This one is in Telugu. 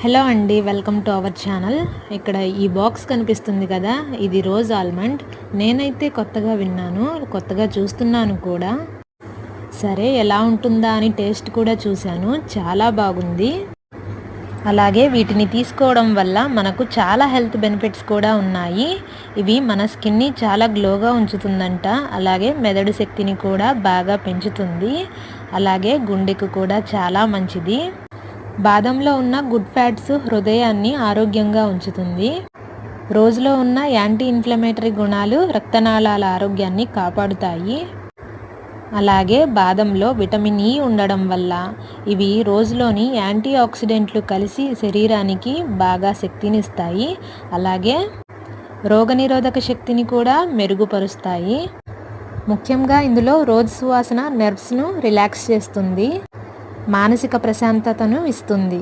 హలో అండి, వెల్కమ్ టు అవర్ ఛానల్. ఇక్కడ ఈ బాక్స్ కనిపిస్తుంది కదా, ఇది రోజ్ ఆల్మండ్. నేనైతే కొత్తగా విన్నాను, కొత్తగా చూస్తున్నాను కూడా. సరే, ఎలా ఉంటుందా అని టేస్ట్ కూడా చూశాను. చాలా బాగుంది. అలాగే వీటిని తీసుకోవడం వల్ల మనకు చాలా హెల్త్ బెనిఫిట్స్ కూడా ఉన్నాయి. ఇవి మన స్కిన్ని చాలా గ్లోగా ఉంచుతుందంట. అలాగే మెదడు శక్తిని కూడా బాగా పెంచుతుంది. అలాగే గుండెకు కూడా చాలా మంచిది. బాదంలో ఉన్న గుడ్ ఫ్యాట్స్ హృదయాన్ని ఆరోగ్యంగా ఉంచుతుంది. రోజులో ఉన్న యాంటీ ఇన్ఫ్లమేటరీ గుణాలు రక్తనాళాల ఆరోగ్యాన్ని కాపాడుతాయి. అలాగే బాదంలో విటమిన్ ఇ ఉండడం వల్ల ఇవి రోజులోని యాంటీ ఆక్సిడెంట్లు కలిసి శరీరానికి బాగా శక్తినిస్తాయి. అలాగే రోగనిరోధక శక్తిని కూడా మెరుగుపరుస్తాయి. ముఖ్యంగా ఇందులో రోజ్ సువాసన నర్వ్స్ను రిలాక్స్ చేస్తుంది, మానసిక ప్రశాంతతను ఇస్తుంది.